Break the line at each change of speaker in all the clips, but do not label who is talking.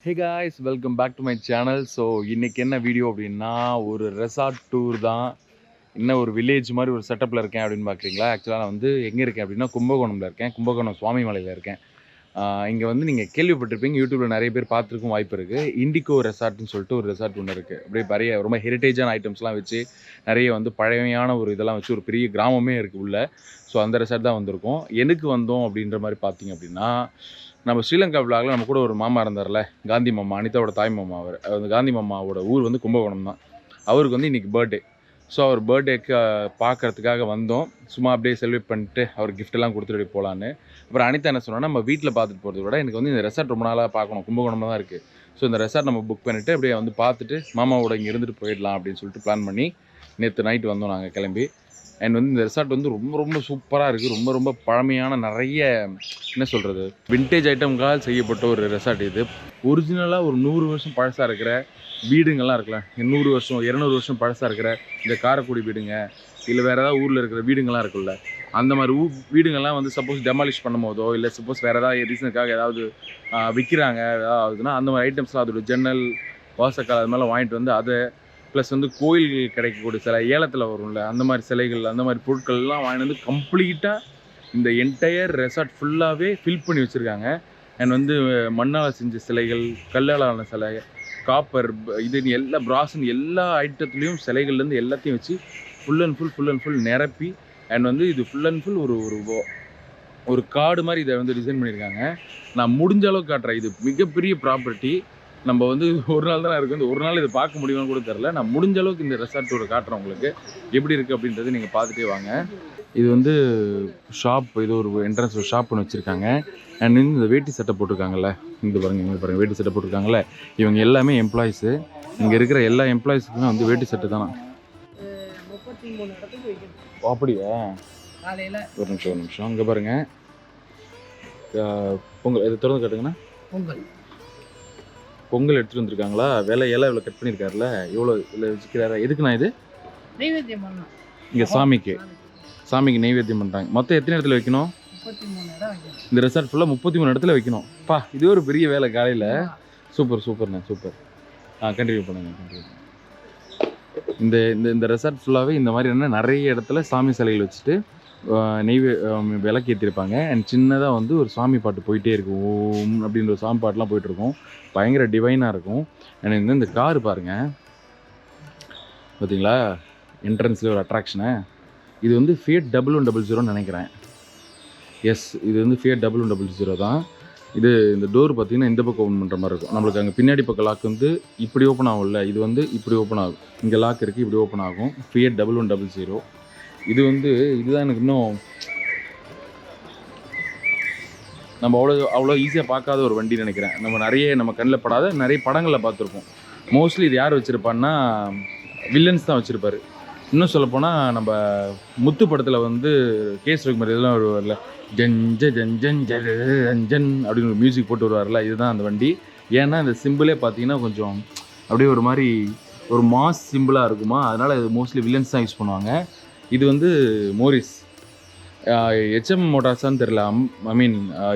Hey guys welcome back to my channel. So இன்றைக்கி என்ன video அப்படின்னா ஒரு ரெசார்ட் டூர் தான். இன்னும் ஒரு வில்லேஜ் மாதிரி ஒரு செட்டப்பில் இருக்கேன் அப்படின்னு பார்க்குறீங்களா? ஆக்சுவலாக நான் வந்து எங்கே இருக்கேன் அப்படின்னா கும்பகோணமில் இருக்கேன். கும்பகோணம் சுவாமி மலையில் இருக்கேன். இங்கே வந்து நீங்கள் கேள்விப்பட்டிருப்பீங்க, யூடியூப்பில் நிறைய பேர் பார்த்துருக்கும் வாய்ப்பு இருக்குது. இண்டிகோ ரெசார்ட்னு சொல்லிட்டு ஒரு ரெசார்ட் ஒன்று இருக்குது. அப்படியே நிறைய ரொம்ப ஹெரிட்டேஜான ஐட்டம்ஸ்லாம் வச்சு நிறைய வந்து பழமையான ஒரு இதெல்லாம் வச்சு ஒரு பெரிய கிராமமே இருக்குது உள்ள. ஸோ அந்த ரெசார்ட் தான் வந்திருக்கோம். எனக்கு வந்தோம் அப்படின்ற மாதிரி பார்த்தீங்க அப்படின்னா, நம்ம ஸ்ரீலங்கா விழாவில் நம்ம கூட ஒரு மாமா இருந்தார்ல, காந்தி மாமா, அனிதாவோட தாய் மாமா. அவர் அந்த காந்தி மாமாவோட ஊர் வந்து கும்பகோணம் தான். அவருக்கு வந்து இன்றைக்கி பர்த்டே. ஸோ அவர் பர்த்டேக்கு பார்க்குறதுக்காக வந்தோம். சும்மா அப்படியே செலிப்ரேட் பண்ணிட்டு அவர் கிஃப்ட்டெல்லாம் கொடுத்துட்டு போகலான்னு. அப்புறம் அனிதா என்ன சொன்னால், நம்ம வீட்டில் பார்த்துட்டு போகிறத விட எனக்கு வந்து இந்த ரெசார்ட் ரொம்ப நாளாக பார்க்கணும், கும்பகோணமாக தான் இருக்குது. ஸோ இந்த ரெசார்ட் நம்ம புக் பண்ணிவிட்டு அப்படியே வந்து பார்த்துட்டு மாமாவோட இங்கே இருந்துட்டு போயிடலாம் அப்படின்னு சொல்லிட்டு பிளான் பண்ணி நேற்று நைட்டு வந்தோம் நாங்கள் கிளம்பி. அண்ட் வந்து இந்த ரெசார்ட் வந்து ரொம்ப ரொம்ப சூப்பராக இருக்குது. ரொம்ப ரொம்ப பழமையான நிறைய என்ன சொல்கிறது விண்டேஜ் ஐட்டம்களால் செய்யப்பட்ட ஒரு ரெசார்ட் இது. ஒரிஜினலாக ஒரு 100 வருஷம் பழசாக இருக்கிற வீடுங்கள்லாம் இருக்குல்ல, 100 வருஷம் 200 வருஷம் பழசாக இருக்கிற இந்த காரைக்குடி வீடுங்க, இல்லை வேறு ஏதாவது ஊரில் இருக்கிற வீடுங்கள்லாம் இருக்குல்ல, அந்த மாதிரி வீடுங்கள்லாம் வந்து சப்போஸ் டெமாலிஷ் பண்ணும் போதோ இல்லை சப்போஸ் வேறு ஏதாவது ரீசனுக்காக ஏதாவது விற்கிறாங்க ஏதாவதுன்னா அந்த மாதிரி ஐட்டம்ஸ்லாம் அதோட ஜன்னல் வாசக்கால் அது மாதிரிலாம் வாங்கிட்டு வந்து அதை ப்ளஸ் வந்து கோயில்கள் கிடைக்கக்கூடிய சிலை ஏலத்தில் வரும்ல, அந்த மாதிரி சிலைகள் அந்த மாதிரி பொருட்கள்லாம் வாங்கிட்டு வந்து கம்ப்ளீட்டாக இந்த என்டையர் ரெசார்ட் ஃபுல்லாகவே ஃபில் பண்ணி வச்சுருக்காங்க. அண்ட் வந்து மண்ணால் செஞ்ச சிலைகள், கல்லால் ஆன சிலை, காப்பர் இது எல்லா பிராஸன் எல்லா ஐட்டத்துலேயும் சிலைகள்லேருந்து எல்லாத்தையும் வச்சு ஃபுல் அண்ட் ஃபுல் நிரப்பி அண்ட் வந்து இது ஃபுல் அண்ட் ஃபுல் ஒரு ஒரு காடு மாதிரி இதை வந்து டிசைன் பண்ணியிருக்காங்க. நான் முடிஞ்ச அளவுக்கு காட்டுறேன். இது மிகப்பெரிய ப்ராப்பர்ட்டி. நம்ம வந்து ஒரு நாள் தான் இருக்குது, இந்த ஒரு நாள் இதை பார்க்க முடியுமான்னு கூட தெரில. நான் முடிஞ்ச அளவுக்கு இந்த ரெசார்ட் டூரை காட்டுறேன் உங்களுக்கு எப்படி இருக்குது அப்படின்றது நீங்கள் பார்த்துட்டே வாங்க. இது வந்து ஷாப், இது ஒரு என்ட்ரன்ஸ் ஒரு ஷாப் ஒன்று வச்சுருக்காங்க. அண்ட் இந்த வேட்டி சட்டை போட்டிருக்காங்கல்ல, இங்கே பாருங்கள் வேட்டி சட்டை போட்டிருக்காங்கல்ல, இவங்க எல்லாமே எம்ப்ளாயிஸு. இங்கே இருக்கிற எல்லா எம்ப்ளாயிஸுக்குமே வந்து வேட்டி சட்டை தானே. அப்படியா? ஒரு நிமிஷம் அங்கே பாருங்கள். பொங்கல் இதை திறந்து காட்டுங்கண்ணா. பொங்கல் எடுத்துகிட்டு வந்திருக்காங்களா? இலை இவ்வளோ கட் பண்ணியிருக்காருல, எவ்வளோ இதில் வச்சுக்கிறாரா? எதுக்குண்ணா இது? நெய்வேத்தியம் பண்ணலாம். இங்கே சாமிக்கு நெய்வேத்தியம் பண்ணுறாங்க. மொத்தம் எத்தனை இடத்துல வைக்கணும்? 33 இடம் வைக்கணும். இந்த ரெசார்ட் ஃபுல்லாக 33 இடத்துல வைக்கணும். இது ஒரு பெரிய வேலை காலையில். சூப்பர்ண்ணா சூப்பர். கண்டினியூ பண்ணுங்க. இந்த இந்த ரெசார்ட் ஃபுல்லாகவே இந்த மாதிரி என்ன நிறைய இடத்துல சாமி சிலைகள் வச்சுட்டு விளக்கு ஏற்றிருப்பாங்க. அண்ட் சின்னதாக வந்து ஒரு சாமி பாட்டு போயிட்டே இருக்கும், ஓம் அப்படின்ற ஒரு சாமி பாட்டுலாம் போயிட்டுருக்கும். பயங்கர டிவைனாக இருக்கும். எனக்கு இந்த காரு பாருங்கள், பார்த்தீங்களா? என்ட்ரன்ஸில் ஒரு அட்ராக்ஷனு. இது வந்து Fiat 1100 நினைக்கிறேன். எஸ், இது வந்து Fiat 1100 தான். இது இந்த டோர் பார்த்திங்கன்னா இந்த பக்கம் ஓப்பன் பண்ணுற மாதிரி இருக்கும். நம்மளுக்கு அங்கே பின்னாடி பக்கம் லாக் வந்து இப்படி ஓப்பன் ஆகும்ல, இது வந்து இப்படி ஓப்பன் ஆகும். இங்கே லாக் இருக்குது, இப்படி ஓப்பன் ஆகும். Fiat 1100. இது வந்து இதுதான் எனக்கு இன்னும் நம்ம அவ்வளோ ஈஸியாக பார்க்காத ஒரு வண்டி நினைக்கிறேன். நம்ம கண்ணில் படாத நிறைய படங்களில் பார்த்துருப்போம். மோஸ்ட்லி இது யார் வச்சுருப்பான்னா வில்லன்ஸ் தான் வச்சுருப்பார். இன்னும் சொல்லப்போனால் நம்ம முத்து படத்தில் வந்து கேஸ் ரகுமார் இதெல்லாம் வருவார்ல, ஜன் அப்படின்னு ஒரு மியூசிக் போட்டு வருவார்ல, இதுதான் அந்த வண்டி. ஏன்னா இந்த சிம்பிளே பார்த்தீங்கன்னா கொஞ்சம் அப்படியே ஒரு மாதிரி ஒரு மாஸ் சிம்பிளாக இருக்குமா, அதனால் இது மோஸ்ட்லி வில்லன்ஸ் தான் யூஸ் பண்ணுவாங்க. இது வந்து மோரிஸ் HM மோட்டார்ஸான்னு தெரில,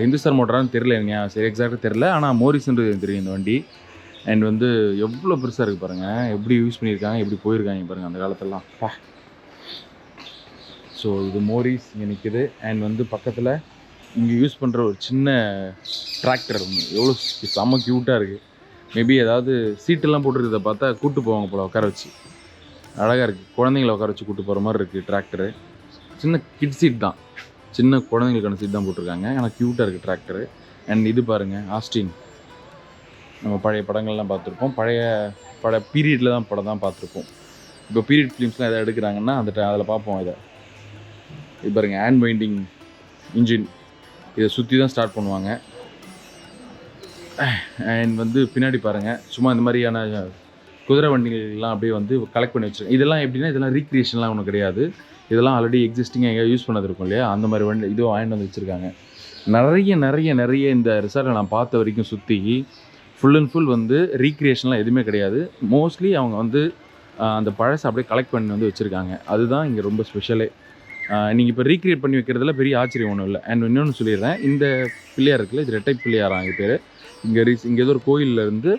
ஹிந்துஸ்தான் மோட்டாரான்னு தெரிலங்க, சரி எக்ஸாக்டாக தெரில. ஆனால் மோரிஸ்ன்றது தெரியும் இந்த வண்டி. அண்ட் வந்து எவ்வளோ பெருசாக இருக்குது பாருங்கள், எப்படி யூஸ் பண்ணியிருக்காங்க, எப்படி போயிருக்காங்க பாருங்கள் அந்த காலத்திலலாம். ஸோ இது மோரிஸ் இங்கே நிற்குது. அண்ட் வந்து பக்கத்தில் இங்கே யூஸ் பண்ணுற ஒரு சின்ன டிராக்டர் ஒன்று எவ்வளோ செம்ம க்யூட்டாக இருக்குது. மேபி ஏதாவது சீட்டெல்லாம் போட்டுருக்கிறத பார்த்தா கூப்பிட்டு போவாங்க போல், உட்கார வச்சு. அழகாக இருக்குது. குழந்தைங்கள உட்கார வச்சு கூப்பிட்டு போகிற மாதிரி இருக்குது டிராக்டரு. சின்ன கிட் சீட் தான், சின்ன குழந்தைங்களுக்கான சீட் தான் போட்டிருக்காங்க. ஆனால் க்யூட்டாக இருக்குது டிராக்டரு. அண்ட் இது பாருங்கள், ஆஸ்டின். நம்ம பழைய படங்கள்லாம் பார்த்துருப்போம், பழைய பீரியடில் தான் படம் தான் பார்த்துருப்போம். இப்போ பீரியட் ஃபிலிம்ஸ்லாம் எதாவது எடுக்கிறாங்கன்னா அதில் பார்ப்போம். இது பாருங்கள், ஹேண்ட் வைண்டிங் இன்ஜின். இதை சுற்றி தான் ஸ்டார்ட் பண்ணுவாங்க. அண்ட் வந்து பின்னாடி பாருங்கள், சும்மா இந்த மாதிரியான குதிரை வண்டிகள்லாம் அப்படியே வந்து கலெக்ட் பண்ணி வச்சுருக்கேன். இதெல்லாம் எப்படின்னா, இதெல்லாம் ரீக்ரியேஷன்லாம் ஒன்றும் கிடையாது. இதெல்லாம் ஆல்ரெடி எக்ஸிஸ்டிங்காக எங்கேயா யூஸ் பண்ணது இருக்கும் இல்லையா, அந்த மாதிரி வண்டி இதுவும் வாங்கிட்டு வந்து வச்சுருக்காங்க. நிறைய இந்த ரிசார்ட்டை நான் பார்த்த வரைக்கும் சுற்றி ஃபுல் அண்ட் ஃபுல் வந்து ரீக்ரியேஷன்லாம் எதுவுமே கிடையாது. மோஸ்ட்லி அவங்க வந்து அந்த பழசை அப்படியே கலெக்ட் பண்ணி வந்து வச்சுருக்காங்க. அதுதான் இங்கே ரொம்ப ஸ்பெஷலே. நீங்கள் இப்போ ரீக்ரியேட் பண்ணி வைக்கிறதுல பெரிய ஆச்சரியம் ஒன்றும் இல்லை. அண்ட் இன்னொன்று சொல்லிடுறேன், இந்த பிள்ளையார் இருக்குல்ல, இது ரெட்டை பிள்ளையாராம் இது பேர். இங்கே ஏதோ ஒரு கோயிலேருந்து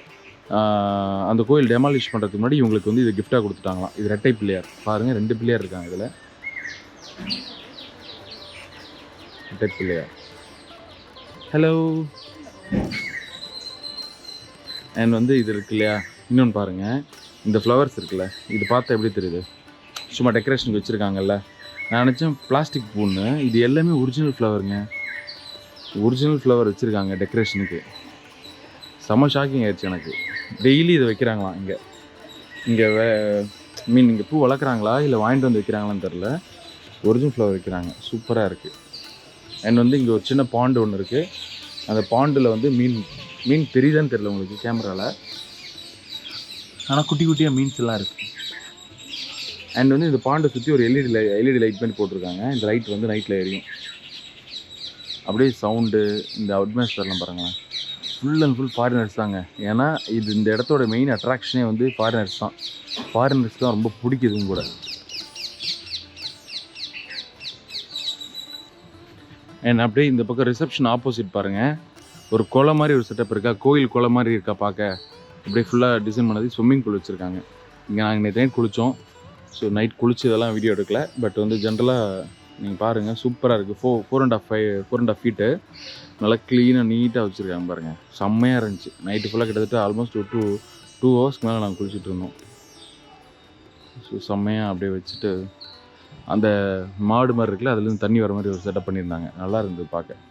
அந்த கோயில் டெமாலிஷ் பண்ணுறதுக்கு முன்னாடி இவங்களுக்கு வந்து இது கிஃப்டாக கொடுத்துட்டாங்களாம். இது ரெட்டை பிள்ளையார் பாருங்கள், 2 பிள்ளையார் இருக்காங்க இதில். ரெட்டை பிள்ளையார். ஹலோ. அண்ட் வந்து இது இருக்கு இல்லையா, இன்னொன்று பாருங்கள், இந்த ஃப்ளவர்ஸ் இருக்குல்ல, இது பார்த்தா எப்படி தெரியுது? சும்மா டெக்கரேஷனுக்கு வச்சுருக்காங்கல்ல. நான் நினச்சேன் பிளாஸ்டிக் பூன்னு, இது எல்லாமே ஒரிஜினல் ஃப்ளவருங்க. ஒரிஜினல் ஃப்ளவர் வச்சுருக்காங்க டெக்கரேஷனுக்கு. செம்ம ஷாக்கிங் ஆயிடுச்சு எனக்கு. டெய்லி இதை வைக்கிறாங்களாம் இங்கே. இங்கே மீன் இங்கே பூ வளர்க்குறாங்களா இல்லை வாங்கிட்டு வந்து வைக்கிறாங்களான்னு தெரில. ஒரிஜினல் ஃப்ளவர் வைக்கிறாங்க, சூப்பராக இருக்குது. அண்ட் வந்து இங்கே ஒரு சின்ன பாண்டு ஒன்று இருக்குது. அந்த பாண்டில் வந்து மீன் தெரியுதான்னு தெரில உங்களுக்கு கேமராவில், ஆனால் குட்டி குட்டியாக மீன்ஸ் எல்லாம் இருக்குது. அண்ட் வந்து இந்த பாண்டை சுற்றி ஒரு எல்இடி லைட் பண்ணி போட்டிருக்காங்க. இந்த லைட் வந்து நைட்டில் எரியும். அப்படியே சவுண்டு, இந்த அட்மாஸ்பியர்லாம் பாருங்களேன், ஃபுல் அண்ட் ஃபுல் ஃபாரினர்ஸ் தாங்க. ஏன்னா இது இந்த இடத்தோட மெயின் அட்ராக்ஷனே வந்து ஃபாரினர்ஸ் தான். ஃபாரினர்ஸ் தான் ரொம்ப பிடிக்குதும் கூட. அண்ட் அப்படியே இந்த பக்கம் ரிசப்ஷன் ஆப்போசிட் பாருங்கள், ஒரு குளம் மாதிரி ஒரு செட்டப் இருக்கா, கோயில் குளம் மாதிரி இருக்கா பார்க்க. அப்படியே ஃபுல்லாக டிசைன் பண்ணது. ஸ்விம்மிங் பூல் வச்சுருக்காங்க. இங்கே நாங்கள் நேற்று நைட் குளித்தோம். ஸோ நைட் குளிச்சு இதெல்லாம் வீடியோ எடுக்கல. பட் வந்து ஜென்ரலாக நீங்கள் பாருங்கள், சூப்பராக இருக்குது. 4.5 ஃபீட்டு நல்லா க்ளீனாக நீட்டாக வச்சுருக்காங்க பாருங்கள். செம்மையாக இருந்துச்சு. நைட்டு ஃபுல்லாக கிட்டத்தட்ட ஆல்மோஸ்ட் ஒரு 2 ஹவர்ஸ்க்கு மேலே நாங்கள் குளிச்சுட்டு இருந்தோம். ஸோ செம்மையாக அப்படியே வச்சுட்டு அந்த மாடு மாதிரி இருக்குல்ல, அதுலேருந்து தண்ணி வர மாதிரி ஒரு செட்டப் பண்ணியிருந்தாங்க. நல்லா இருந்தது பார்க்க.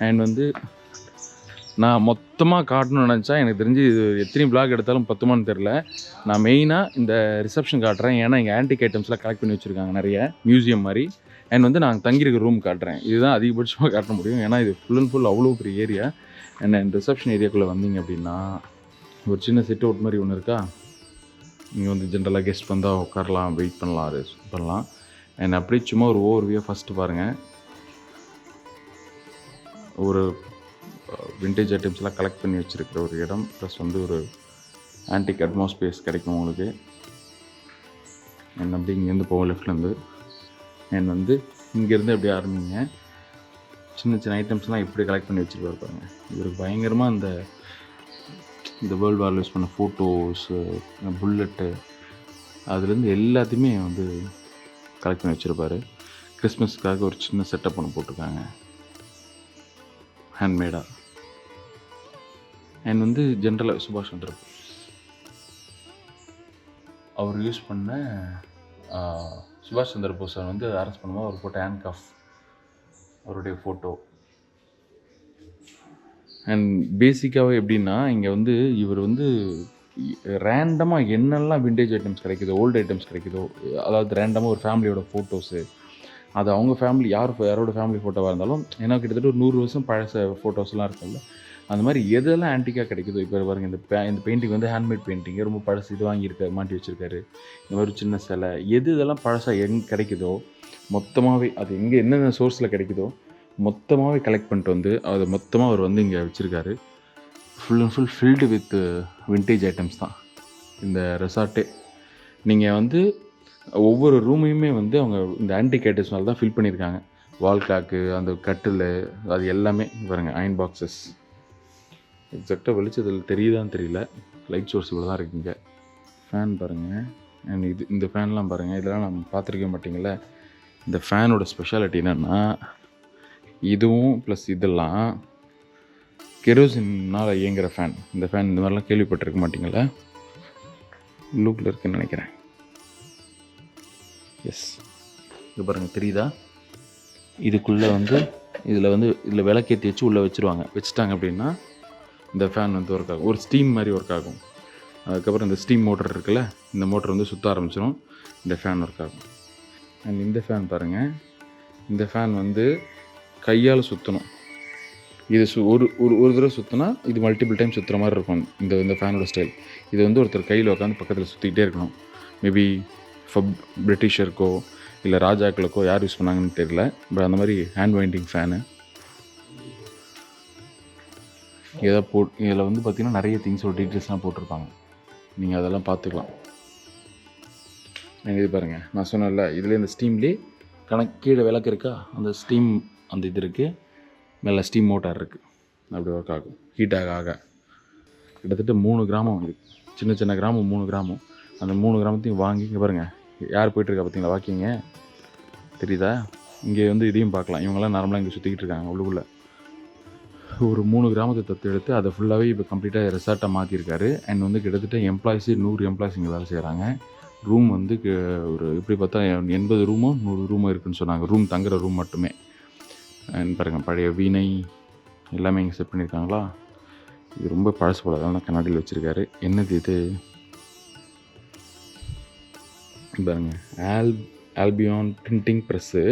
அண்ட் வந்து நான் மொத்தமாக காட்டணும்னு நினச்சா எனக்கு தெரிஞ்சு இது எத்தனை பிளாக் எடுத்தாலும் பத்துமான்னு தெரில. நான் மெயினாக இந்த ரிசப்ஷன் காட்டுறேன். ஏன்னா இங்கே ஆன்டிக் ஐட்டம்ஸ்லாம் கலெக்ட் பண்ணி வச்சுருக்காங்க நிறைய, மியூசியம் மாதிரி. அண்ட் வந்து நாங்கள் தங்கியிருக்க ரூம் காட்டுறேன். இதுதான் அதிகபட்சமாக காட்ட முடியும், ஏன்னா இது ஃபுல் அண்ட் ஃபுல் அவ்வளோ பெரிய ஏரியா. அண்ட் ரிசப்ஷன் ஏரியாக்குள்ளே வந்தீங்க அப்படின்னா ஒரு சின்ன சிட் அவுட் மாதிரி ஒன்று இருக்கா. இங்கே வந்து ஜென்ரலாக கெஸ்ட் வந்தால் உட்காரலாம், வெயிட் பண்ணலாம். அண்ட் அப்படியே சும்மா ஒரு ஓவர்வியூ ஃபஸ்ட்டு பாருங்கள். ஒரு விண்டேஜ் ஐட்டம்ஸ்லாம் கலெக்ட் பண்ணி வச்சுருக்கிற ஒரு இடம், ப்ளஸ் வந்து ஒரு ஆன்டிக் அட்மாஸ்பியர்ஸ் கிடைக்கும் உங்களுக்கு. அண்ட் அப்படி இங்கேருந்து போவோம் லெஃப்ட்லேருந்து. அண்ட் வந்து இங்கேருந்து அப்படியே ஆரம்பிங்க. சின்ன சின்ன ஐட்டம்ஸ்லாம் எப்படி கலெக்ட் பண்ணி வச்சுருப்பாரு பாருங்க. இவருக்கு பயங்கரமாக இந்த வேர்ல்டு வார் யூஸ் பண்ண ஃபோட்டோஸு, புல்லட்டு, அதுலேருந்து எல்லாத்தையுமே வந்து கலெக்ட் பண்ணி வச்சுருப்பாரு. கிறிஸ்மஸ்க்காக ஒரு சின்ன செட்டப் ஒன்று போட்டிருக்காங்க, ஹேண்ட்மேடாக. அண்ட் வந்து ஜென்ரலாக சுபாஷ் சந்திர போஸ் அவர் யூஸ் பண்ண சுபாஷ் சந்திர போஸை வந்து அரெஸ்ட் பண்ணும்போது அவர் போட்ட ஹேண்ட்கஃப், அவருடைய ஃபோட்டோ. அண்ட் பேசிக்காகவே எப்படின்னா இங்கே வந்து இவர் வந்து ரேண்டமாக என்னெல்லாம் விண்டேஜ் ஐட்டம்ஸ் கிடைக்குதோ, ஓல்டு ஐட்டம்ஸ் கிடைக்குதோ, அதாவது ரேண்டமாக ஒரு ஃபேமிலியோட ஃபோட்டோஸு, அது அவங்க ஃபேமிலி யாரோட ஃபேமிலி ஃபோட்டோவாக இருந்தாலும், ஏன்னா கிட்டத்தட்ட ஒரு 100 வருஷம் பழச ஃபோட்டோஸ்லாம் இருக்குல்ல, அந்த மாதிரி எதெல்லாம் ஆன்டிக்காக கிடைக்குதோ. இப்போ பாருங்கள், இந்த பெயிண்டிங் வந்து ஹேண்ட்மேட் பெயிண்டிங், ரொம்ப பழசு, இது வாங்கியிருக்காரு, மாட்டி வச்சுருக்காரு. இந்த மாதிரி சின்ன சிலை, இதெல்லாம் பழசாக எங்கே கிடைக்குதோ மொத்தமாகவே, அது எங்கே என்னென்ன சோர்ஸில் கிடைக்குதோ மொத்தமாகவே கலெக்ட் பண்ணிட்டு வந்து அதை மொத்தமாக அவர் வந்து இங்கே வச்சுருக்காரு. Full and full filled with vintage items தான் இந்த ரெசார்ட்டே. நீங்கள் வந்து ஒவ்வொரு ரூமையுமே வந்து அவங்க இந்த ஆன்டிக் ஐட்டம்ஸ்னால தான் ஃபில் பண்ணியிருக்காங்க. வால் கிளாக்கு, அந்த கட்டில், அது எல்லாமே பாருங்கள். அயன் பாக்ஸஸ், எக்ஸாக்டாக வெளிச்சத்தில் தெரியுதான்னு தெரியல, லைட் சோர்ஸ் இவ்வளோ தான் இருக்குங்க. ஃபேன் பாருங்கள். அண்ட் இந்த ஃபேன்லாம் பாருங்கள், இதெல்லாம் நம்ம பார்த்துருக்க மாட்டிங்கள. இந்த ஃபேனோட ஸ்பெஷாலிட்டி என்னென்னா, இதுவும் ப்ளஸ் இதெல்லாம் கெரோசினால் இயங்குகிற ஃபேன். இந்த ஃபேன் இந்த மாதிரிலாம் கேள்விப்பட்டிருக்க மாட்டிங்கள, ப்ளூக்கில் இருக்குதுன்னு நினைக்கிறேன். எஸ், இது பாருங்கள், தெரியுதா? இதுக்குள்ளே வந்து இதில் விளக்கேற்றி வச்சு உள்ளே வச்சுட்டாங்க அப்படின்னா இந்த ஃபேன் வந்து ஒர்க் ஆகும். ஒரு ஸ்டீம் மாதிரி ஒர்க் ஆகும். அதுக்கப்புறம் இந்த ஸ்டீம் மோட்டர் இருக்குல்ல, இந்த மோட்டர் வந்து சுற்ற ஆரம்பிச்சிடும், இந்த ஃபேன் ஒர்க் ஆகும். அண்ட் இந்த ஃபேன் பாருங்கள், இந்த ஃபேன் வந்து கையால் சுற்றணும். இது ஒரு தடவை சுற்றினா இது மல்டிபிள் டைம் சுற்றுற மாதிரி இருக்கும் இந்த ஃபேனோட ஸ்டைல். இது வந்து ஒருத்தர் கையில் உட்காந்து பக்கத்தில் சுற்றிக்கிட்டே இருக்கணும். மேபி பிரிட்டிஷருக்கோ இல்லை ராஜாக்களுக்கோ யார் யூஸ் பண்ணாங்கன்னு தெரியல. பட் அந்த மாதிரி ஹேண்ட் வைண்டிங் ஃபேனு. இதில் வந்து பார்த்திங்கன்னா நிறைய திங்ஸோட டீட்டெயில்ஸ்லாம் போட்டிருப்பாங்க, நீங்கள் அதெல்லாம் பார்த்துக்கலாம். இது பாருங்கள், நான் சொன்னேன்ல, இதில் இந்த ஸ்டீம்லேயே கீழே விளக்கு இருக்கா, அந்த ஸ்டீம் அந்த இது இருக்குது. மேலே ஸ்டீம் மோட்டார் இருக்குது, அப்படி ஒர்க் ஆகும். ஹீட் ஆக கிட்டத்தட்ட 3 கிராமம் வந்து சின்ன சின்ன கிராமம், 3 கிராமம். அந்த 3 கிராமத்தையும் வாங்கி இங்கே பாருங்கள் யார் போயிட்டுருக்கா பார்த்தீங்களா வாக்கிங்க, தெரியுதா? இங்கே வந்து இதையும் பார்க்கலாம். இவங்கெல்லாம் நார்மலாக இங்கே சுற்றிக்கிட்டு இருக்காங்க உள்ளுக்குள்ளே. ஒரு 3 கிராமத்தை தத்தெடுத்து அதை ஃபுல்லாகவே இப்போ கம்ப்ளீட்டாக ரெசார்ட்டாக மாற்றிருக்காரு. அண்ட் வந்து கிட்டத்தட்ட எம்ப்ளாயிஸு 100 எம்ப்ளாயிஸ் இங்கே வேலை செய்கிறாங்க. ரூம் வந்து ஒரு எப்படி பார்த்தா 80 ரூமோ 100 ரூமோ இருக்குதுன்னு சொன்னாங்க. ரூம் தங்குற ரூம் மட்டுமே. அண்ட் பாருங்கள் பழைய வீணை எல்லாமே இங்கே செட் பண்ணியிருக்காங்களா. இது ரொம்ப பழசு போல, அதனால கண்ணாடியில் வச்சுருக்காரு. என்னது இது பாருங்கள், ஆல்பியான் பிரிண்டிங் ப்ரெஸ்ஸு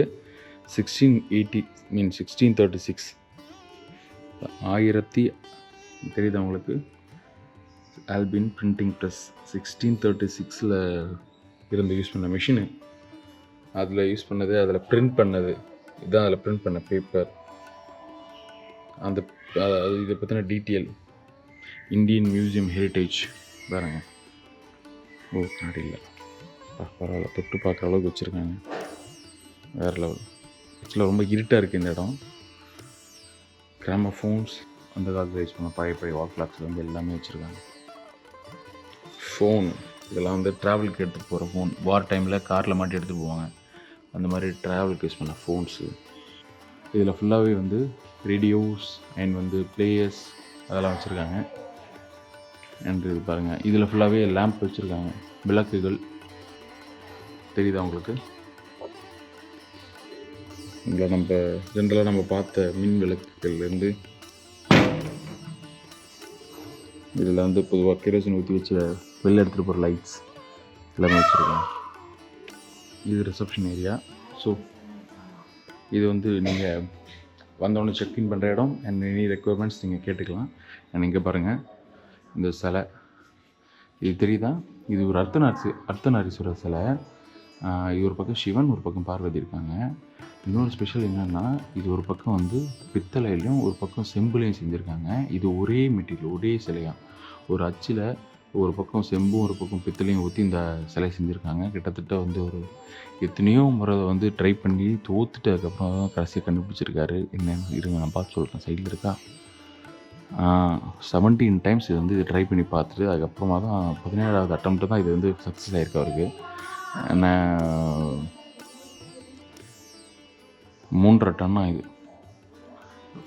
1636 தெரியுதா உங்களுக்கு? ஆல்பின் பிரிண்டிங் ப்ரெஸ் 1636 இருந்து யூஸ் பண்ண மிஷினு. அதில் யூஸ் பண்ணது, அதில் பிரிண்ட் பண்ணது இதுதான். அதில் பிரிண்ட் பண்ண பேப்பர். அந்த இதை பற்றின டீட்டெயில் இந்தியன் மியூசியம் ஹெரிட்டேஜ் பாருங்க. ஓ கண்ணாடி இல்லை, பரவாயில்ல, தொட்டு பார்க்குற அளவுக்கு வச்சுருக்காங்க. வேறு லெவல். ஆக்சுவலாக ரொம்ப இருட்டாக இருக்குது இந்த இடம். கிராமஃபோன்ஸ் அந்த காலத்தில் யூஸ் பண்ண பழைய வால் கிளாக்ஸில் வந்து எல்லாமே வச்சுருக்காங்க. ஃபோன் இதெல்லாம் வந்து ட்ராவலுக்கு எடுத்துகிட்டு போகிற ஃபோன். வார் டைமில் காரில் மாட்டி எடுத்துகிட்டு போவாங்க. அந்த மாதிரி ட்ராவலுக்கு யூஸ் பண்ண ஃபோன்ஸு. இதில் ஃபுல்லாகவே வந்து ரேடியோஸ் அண்ட் வந்து பிளேயர்ஸ் அதெல்லாம் வச்சுருக்காங்க. அண்ட் இது பாருங்கள், இதில் ஃபுல்லாகவே லேம்ப் வச்சுருக்காங்க, விளக்குகள். தெரியுதா உங்களுக்கு? இங்கே நம்ம ஜென்ரலாக நம்ம பார்த்த மின் விளக்குகள்லேருந்து இதில் வந்து பொதுவாக கெரோசின் ஊற்றி வச்சு வெளில எடுத்துகிட்டு போகிற லைட்ஸ் எல்லாமே வச்சுருக்காங்க. இது ரிசப்ஷன் ஏரியா. ஸோ இது வந்து நீங்கள் வந்தோடனே செக்இன் பண்ணுற இடம். அண்ட் எனி ரெக்குயர்மெண்ட்ஸ் நீங்கள் கேட்டுக்கலாம். அண்ட் இங்கே பாருங்கள் இந்த சிலை, இது தெரியுதா? இது ஒரு அர்த்தநாரீஸ்வரர் சிலை. இது ஒரு பக்கம் சிவன், ஒரு பக்கம் பார்வதி இருக்காங்க. இன்னொரு ஸ்பெஷல் என்னென்னா, இது ஒரு பக்கம் வந்து பித்தளையிலையும் ஒரு பக்கம் செம்புலையும் செஞ்சுருக்காங்க. இது ஒரே மெட்டீரியல், ஒரே சிலையாக ஒரு அச்சில் ஒரு பக்கம் செம்பும் ஒரு பக்கம் பித்தளையும் ஊற்றி இந்த சிலை செஞ்சுருக்காங்க. கிட்டத்தட்ட வந்து ஒரு எத்தனையோ முறை வந்து ட்ரை பண்ணி தோத்துட்டு அதுக்கப்புறம் தான் கடைசியாக கண்டுபிடிச்சிருக்காரு. என்னென்னு இருங்க நான் பார்த்து சொல்கிறேன். சைடில் இருக்கா? 17 டைம்ஸ் இது வந்து ட்ரை பண்ணி பார்த்துட்டு அதுக்கப்புறமா தான் 17வது அட்டம்ப்ட்டு தான் இது வந்து சக்ஸஸ் ஆகிருக்கு அவருக்கு. நான் 3.5 டன்னா இது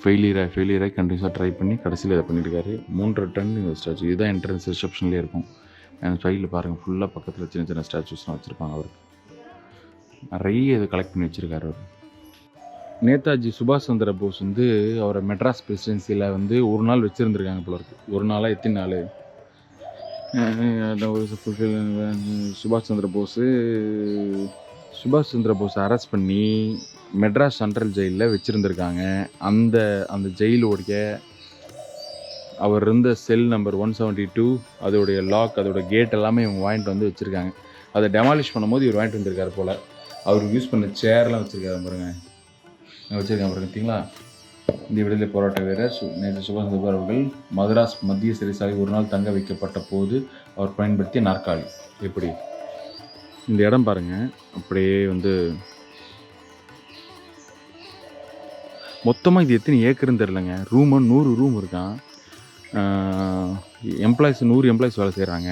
ஃபெயிலியராக கண்டினியூஸாக ட்ரை பண்ணி கடைசியில் இதை பண்ணியிருக்காரு. 3.5 டன் இந்த ஸ்டாச்சு. இதுதான் என்ட்ரன்ஸ் ரிசப்ஷன்லேயே இருக்கும். சைடில் பாருங்கள் ஃபுல்லாக பக்கத்தில் சின்ன சின்ன ஸ்டாச்சுஸ்லாம் வச்சுருப்பாங்க. அவருக்கு நிறைய இது கலெக்ட் பண்ணி வச்சுருக்காரு அவர். நேதாஜி சுபாஷ் சந்திர போஸ் வந்து அவரை மெட்ராஸ் பிரசிடென்சியில் வந்து ஒரு நாள் வச்சுருந்துருக்காங்க போல இருக்குது. ஒரு நாளாக எத்தனை நாள் சுபாஷ் சந்திர போஸை அரெஸ்ட் பண்ணி மெட்ராஸ் சென்ட்ரல் ஜெயிலில் வச்சுருந்துருக்காங்க. அந்த ஜெயிலுடைய அவர் இருந்த செல் நம்பர் 172 அதோடைய லாக், அதோட கேட் எல்லாமே இவங்க வாங்கிட்டு வந்து வச்சுருக்காங்க. அதை டெமாலிஷ் பண்ணும்போது இவர் வாங்கிட்டு வந்திருக்காரு போல். அவருக்கு யூஸ் பண்ண சேர்லாம் வச்சுருக்காரு பாருங்கள், வச்சுருக்காங்க பாருங்க. பார்த்தீங்களா? இந்த விடுதலை போராட்ட வீரர் நேதாஜி சுபாஷ் சந்திர போஸ் அவர்கள் மதராஸ் மத்திய சிறைசாலை ஒரு நாள் தங்க வைக்கப்பட்ட போது அவர் பயன்படுத்திய நாற்காலி. எப்படி இந்த இடம் பாருங்கள். அப்படியே வந்து மொத்தமாக இது எத்தனை ஏக்கருன்னு தெரிலங்க. 100 ரூம் இருக்கான். எம்ப்ளாயிஸ் 100 எம்ப்ளாயிஸ் வேலை செய்கிறாங்க.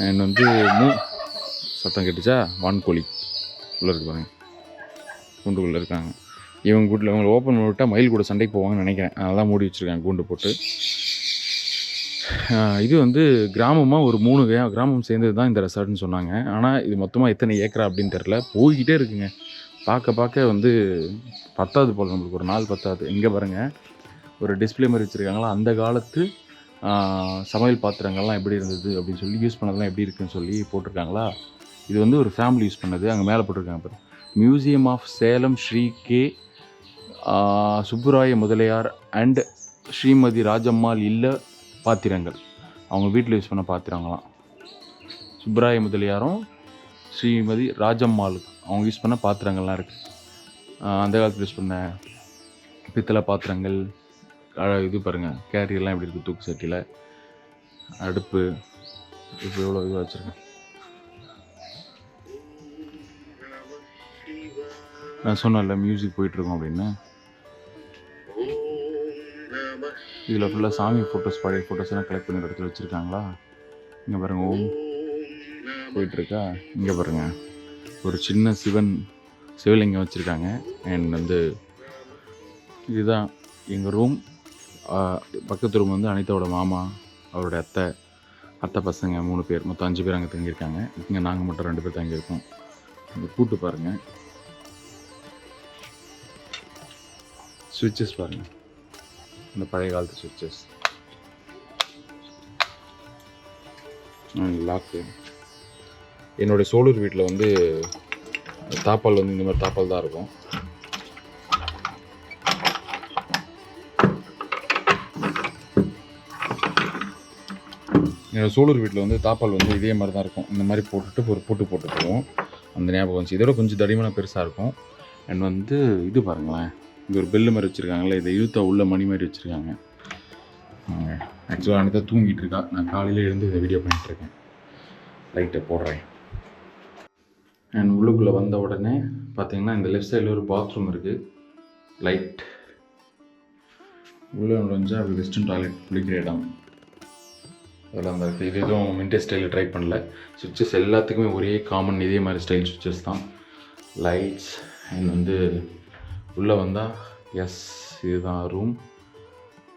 அண்ட் வந்து சத்தம் கேட்டுச்சா? வான்கோழி உள்ளே இருக்கு பாருங்க, கூண்டுக்குள்ளே இருக்காங்க. இவங்க வீட்டில் இவங்களை ஓப்பன் பண்ணி விட்டால் மயில் கூட சண்டைக்கு போவாங்கன்னு நினைக்கிறேன். அதெல்லாம் மூடி வச்சுருக்காங்க கூண்டு போட்டு. இது வந்து கிராமமாக ஒரு 3 கிராமம் சேர்ந்தது தான் இந்த ரெசார்ட்னு சொன்னாங்க. ஆனால் இது மொத்தமாக எத்தனை ஏக்கரா அப்படின்னு தெரில. போய்கிட்டே இருக்குங்க. பார்க்க வந்து பத்தாது போல், நம்மளுக்கு ஒரு நாள் பத்தாது. இங்கே பாருங்கள் ஒரு டிஸ்பிளே மாதிரி வச்சுருக்காங்களா, அந்த காலத்து சமையல் பாத்திரங்கள்லாம் எப்படி இருந்தது அப்படின்னு சொல்லி, யூஸ் பண்ணதெல்லாம் எப்படி இருக்குதுன்னு சொல்லி போட்டிருக்காங்களா. இது வந்து ஒரு ஃபேமிலி யூஸ் பண்ணது. அங்கே மேலே போட்டிருக்காங்க பாரு, museum of Salem Sri K Subbaraya Mudaliar and Srimathi Rajammal இல்ல பாத்திரங்கள். அவங்க வீட்டில் யூஸ் பண்ண பாத்திரங்களாம். சுப்புராய முதலியாரும் ஸ்ரீமதி ராஜம்மாள் அவங்க யூஸ் பண்ண பாத்திரங்கள்லாம் இருக்குது. அந்த காலத்தில் யூஸ் பண்ண பித்தளை பாத்திரங்கள். இது பாருங்கள் கேரியெல்லாம் எப்படி இருக்குது, தூக்கு சட்டியில் அடுப்பு. இப்போ எவ்வளோ இதுவாக வச்சுருக்கேன். நான் சொன்னேன்ல மியூசிக் போயிட்டுருக்கோம் அப்படின்னு. இதில் ஃபுல்லாக சாமி ஃபோட்டோஸ் பழைய ஃபோட்டோஸ்லாம் கலெக்ட் பண்ணி இடத்துல வச்சுருக்காங்களா. இங்கே பாருங்கள் ஓம் போயிட்டுருக்கா. இங்கே பாருங்கள் ஒரு சின்ன சிவலிங்கம் வச்சுருக்காங்க. அண்ட் வந்து இதுதான் எங்கள் ரூம். பக்கத்து ரூம் வந்து அனிதாவோட மாமா, அவருடைய அத்தை பசங்க 3 பேர், மொத்தம் 5 பேர் அங்கே தங்கியிருக்காங்க. இங்கே நாங்கள் மட்டும் 2 பேர் தங்கியிருக்கோம். இங்கே கூட்டு பாருங்கள், ஸ்விட்சஸ் பாருங்கள், இந்த பழைய காலத்து ஸ்விட்சஸ், லாக்கு. என்னுடைய சோலூர் வீட்டில் வந்து தாப்பால் வந்து இந்த மாதிரி தாப்பால் தான் இருக்கும். என்னோடய சோலூர் வீட்டில் வந்து தாப்பால் வந்து இதே மாதிரி தான் இருக்கும். இந்த மாதிரி போட்டுட்டு ஒரு பூட்டு போட்டுக்குவோம். அந்த ஞாபகம் வந்துச்சு. இதோட கொஞ்சம் தடிமனாக பெருசாக இருக்கும். அண்ட் வந்து இது பாருங்களேன், இங்கே ஒரு பெல்லு மாதிரி வச்சுருக்காங்களே, இதை இழுத்தா உள்ள மணி மாதிரி வச்சுருக்காங்க. ஆக்சுவலாக அனிதா தூங்கிட்டு இருக்கா. நான் காலையில் எழுந்து இதை வீடியோ பண்ணிகிட்ருக்கேன். லைட்டை போடுறேன். அண்ட் உள்ளுக்குள்ளே வந்த உடனே பார்த்தீங்கன்னா இந்த லெஃப்ட் சைடில் ஒரு பாத்ரூம் இருக்குது. லைட் உள்ளே நுழைஞ்சால் அப்படி வெஸ்டர்ன் டாய்லெட் குளிக்கிற இடம் அதெல்லாம் தான் இருக்குது. இது எதுவும் மின்டே ஸ்டைலில் ட்ரை பண்ணல. சுவிட்சஸ் எல்லாத்துக்குமே ஒரே காமன் இதே மாதிரி ஸ்டைல் சுவிட்சஸ் தான். லைட்ஸ் அண்ட் வந்து உள்ளே வந்தால் எஸ் இதுதான் ரூம்.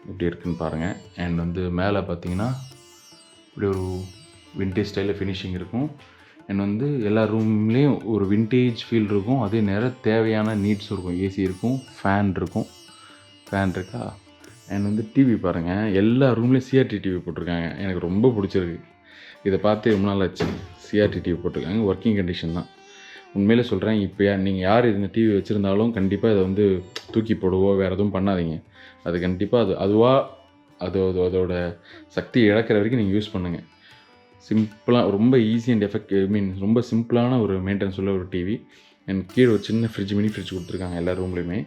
இப்படி இருக்குன்னு பாருங்கள். அண்ட் வந்து மேலே பார்த்தீங்கன்னா இப்படி ஒரு விண்டேஜ் ஸ்டைலில் ஃபினிஷிங் இருக்கும். அண்ட் வந்து எல்லா ரூம்லேயும் ஒரு விண்டேஜ் ஃபீல் இருக்கும். அதே நேரம் தேவையான நீட்ஸ் இருக்கும். ஏசி இருக்கும், ஃபேன் இருக்கா. அண்ட் வந்து டிவி பாருங்கள், எல்லா ரூம்லேயும் சிஆர்டி டிவி போட்டிருக்காங்க. எனக்கு ரொம்ப பிடிச்சிருக்கு. இதை பார்த்து ரொம்ப நாள் ஆச்சு. சிஆர்டி டிவி போட்டிருக்காங்க. ஒர்க்கிங் கண்டிஷன் தான். உண்மையிலே சொல்கிறேன், இப்போ நீங்கள் யார் இந்த டிவி வச்சுருந்தாலும் கண்டிப்பாக இதை வந்து தூக்கி போடுவோ வேறு எதுவும் பண்ணாதீங்க. அது கண்டிப்பாக அதோட சக்தியை இழக்கிற வரைக்கும் நீங்கள் யூஸ் பண்ணுங்கள். சிம்பிளாக ரொம்ப ஈஸி அண்ட் ரொம்ப சிம்பிளான ஒரு மெயின்டெனன்ஸ் உள்ள ஒரு டிவி. அண்ட் கீழே ஒரு சின்ன மினி ஃப்ரிட்ஜ் கொடுத்துருக்காங்க எல்லா ரூம்லேயுமே.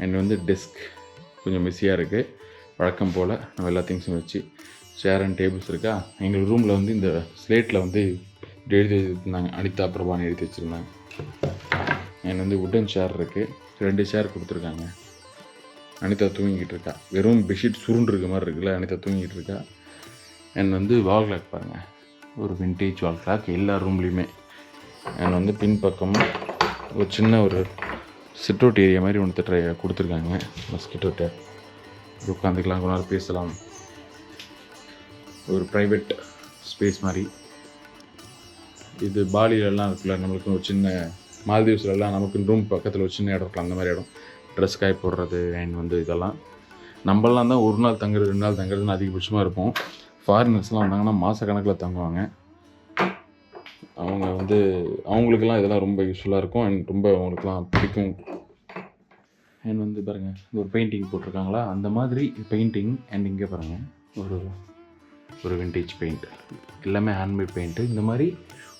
அண்ட் வந்து டெஸ்க் கொஞ்சம் மெஸ்ஸியாக இருக்குது. வழக்கம் போல் நம்ம எல்லா திங்ஸும் வச்சு சேர் அண்ட் டேபிள்ஸ் இருக்கா. எங்கள் ரூமில் வந்து இந்த ஸ்லேட்டில் வந்து எழுதி வச்சுருந்தாங்க, அனிதா பிரபான்னு எழுதி வச்சுருந்தாங்க. அண்ட் வந்து உட்டன் சேர் இருக்குது, 2 சேர் கொடுத்துருக்காங்க. அனிதா தூங்கிக்கிட்டு இருக்கா. வெறும் பெட்ஷீட் சுருண்டு இருக்க மாதிரி இருக்குல்ல, அனிதா தூங்கிக்கிட்டு இருக்கா. அண்ட் வந்து வால் கிளாக் பாருங்கள், ஒரு விண்டேஜ் வால் கிளாக் எல்லா ரூம்லேயுமே. அண்ட் வந்து பின்பக்கம் ஒரு சின்ன ஒரு சிட்அவுட் ஏரியா மாதிரி ஒன்று கொடுத்துருக்காங்க. மஸ்கிட்டோட்ட உட்காந்துக்கலாம், கொஞ்ச நேரம் பேசலாம். ஒரு ப்ரைவேட் ஸ்பேஸ் மாதிரி. இது பாலியிலலாம் இருக்குல்ல, நம்மளுக்கு ஒரு சின்ன மால்தீவ்ஸ்லாம் நமக்கு ரூம் பக்கத்தில் ஒரு சின்ன இடம் இருக்கலாம், அந்த மாதிரி இடம். ட்ரெஸ் காய போடுறது அண்ட் வந்து இதெல்லாம். நம்மளாம் தான் 1 நாள் தங்குறது 2 நாள் தங்குறதுன்னு அதிகபட்சமாக இருப்போம். ஃபாரினர்ஸ்லாம் வந்தாங்கன்னா மாத கணக்கில் தங்குவாங்க. அவங்க வந்து அவங்களுக்கெல்லாம் இதெல்லாம் ரொம்ப யூஸ்ஃபுல்லாக இருக்கும் அண்ட் ரொம்ப அவங்களுக்குலாம் பிடிக்கும். அண்ட் வந்து பாருங்கள், இது ஒரு பெயிண்டிங் போட்டிருக்காங்களா, அந்த மாதிரி பெயிண்டிங். அண்ட் இங்கே பாருங்கள் ஒரு விண்டேஜ் பெயிண்ட், எல்லாமே ஹேண்ட்மேட் பெயிண்ட்டு. இந்த மாதிரி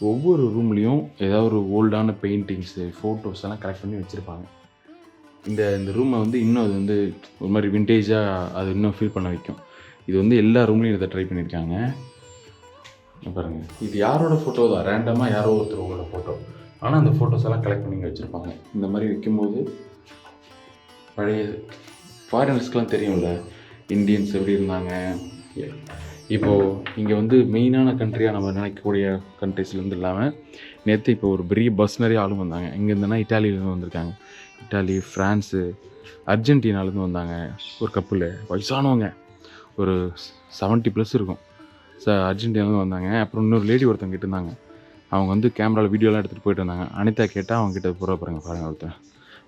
ஒவ்வொரு ரூம்லேயும் ஏதாவது ஒரு ஓல்டான பெயிண்டிங்ஸு, ஃபோட்டோஸ் எல்லாம் கலெக்ட் பண்ணி வச்சுருப்பாங்க. இந்த ரூமை வந்து இன்னும் அது வந்து ஒரு மாதிரி விண்டேஜாக அது இன்னும் ஃபீல் பண்ண வைக்கும். இது வந்து எல்லா ரூம்லேயும் இதை ட்ரை பண்ணியிருக்காங்க. பாருங்கள், இது யாரோட ஃபோட்டோ தான், ரேண்டமாக யாரோ ஒருத்தரோட ஃபோட்டோ. ஆனால் அந்த ஃபோட்டோஸ் எல்லாம் கலெக்ட் பண்ணி வச்சுருப்பாங்க. இந்த மாதிரி வைக்கும்போது பழைய ஃபாரினர்ஸ்க்கெலாம் தெரியும்ல இந்தியன்ஸ் எப்படி இருந்தாங்க. இப்போது இங்கே வந்து மெயினான கண்ட்ரியாக நம்ம நினைக்கக்கூடிய கண்ட்ரிஸ்லேருந்து இல்லாமல் நேற்று இப்போ ஒரு பெரிய பஸ் நிறைய ஆளும் வந்தாங்க. இங்கேருந்துன்னா இட்டாலியிலேருந்து வந்திருக்காங்க. இட்டாலி, ஃப்ரான்ஸு, அர்ஜென்டினாலேருந்து வந்தாங்க. ஒரு கப்பல் வயசானவங்க, ஒரு 70+ இருக்கும். அர்ஜென்டினாலேருந்து வந்தாங்க. அப்புறம் இன்னொரு லேடி ஒருத்தவங்க கிட்ட இருந்தாங்க. அவங்க வந்து கேமராவில் வீடியோலாம் எடுத்துகிட்டு போயிட்டு வந்தாங்க. அனிதா கேட்டால் அவங்க கிட்ட பாருங்க ஒருத்தர்.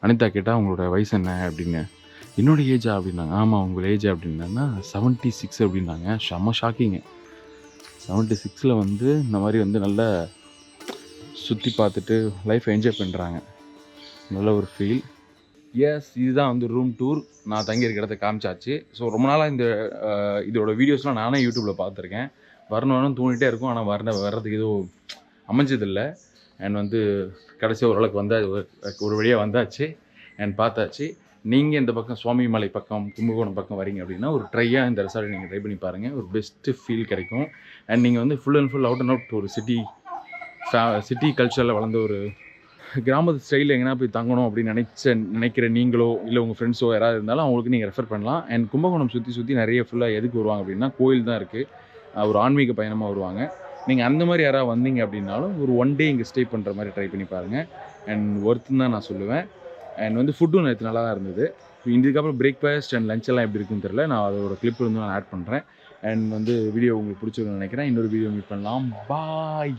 அனிதா கேட்டால் அவங்களோட வயசு என்ன அப்படின்னு. என்னோட ஏஜா அப்படின்னாங்க. ஆமாம் உங்களோட ஏஜ் அப்படின்னா 76 அப்படின்னாங்க. செம்ம ஷாக்கிங்க. 76 வந்து இந்த மாதிரி வந்து நல்லா சுற்றி பார்த்துட்டு லைஃப்பை என்ஜாய் பண்ணுறாங்க. நல்ல ஒரு ஃபீல். எஸ், இதுதான் வந்து ரூம் டூர். நான் தங்கியிருக்க இடத்த காமிச்சாச்சு. ஸோ ரொம்ப நாளாக இதோட வீடியோஸ்லாம் நானே யூடியூப்பில் பார்த்துருக்கேன். வரணும்னு தோணிகிட்டே இருக்கும். ஆனால் வர்றதுக்கு எதுவும் அமைஞ்சதில்லை. அண்ட் வந்து கடைசியாக ஓரளவுக்கு ஒரு வழியாக வந்தாச்சு அண்ட் பார்த்தாச்சு. நீங்கள் இந்த பக்கம் சுவாமிமலை பக்கம், கும்பகோணம் பக்கம் வரீங்க அப்படின்னா ஒரு ட்ரையாக இந்த ரெசார்ட்டை நீங்கள் ட்ரை பண்ணி பாருங்கள். ஒரு பெஸ்ட்டு ஃபீல் கிடைக்கும். அண்ட் நீங்கள் வந்து full and full out and out ஒரு சிட்டி கல்ச்சரில் வளர்ந்த ஒரு கிராமத்து ஸ்டைலில் எங்கேனா போய் தங்கணும் அப்படின்னு நினைக்கிற நீங்களோ இல்லை உங்கள் ஃப்ரெண்ட்ஸோ யாராவது இருந்தாலும் அவங்களுக்கு நீங்கள் ரெஃபர் பண்ணலாம். அண்ட் கும்பகோணம் சுற்றி நிறைய ஃபுல்லாக எதுக்கு வருவாங்க அப்படின்னா கோயில் தான் இருக்குது, ஒரு ஆன்மீக பயணமாக வருவாங்க. நீங்கள் அந்த மாதிரி யாராவது வந்தீங்க அப்படின்னாலும் ஒரு 1 டே இங்கே ஸ்டே பண்ணுற மாதிரி ட்ரை பண்ணி பாருங்கள். அண்ட் ஒர்த்துன்னு தான் நான் சொல்லுவேன். அண்ட் வந்து ஃபுட்டும் நேற்று நல்லா தான் இருந்தது. இதுக்கப்புறம் பிரேக்ஃபாஸ்ட் அண்ட் லஞ்ச் எல்லாம் எப்படி இருக்குன்னு தெரியல. நான் அதோட கிளிப் வந்து நான் ஆட் பண்ணுறேன். அண்ட் வந்து வீடியோ உங்களுக்கு பிடிச்சிருக்குன்னு நினைக்கிறேன். இன்னொரு வீடியோ மீட் பண்ணலாம். பாய்.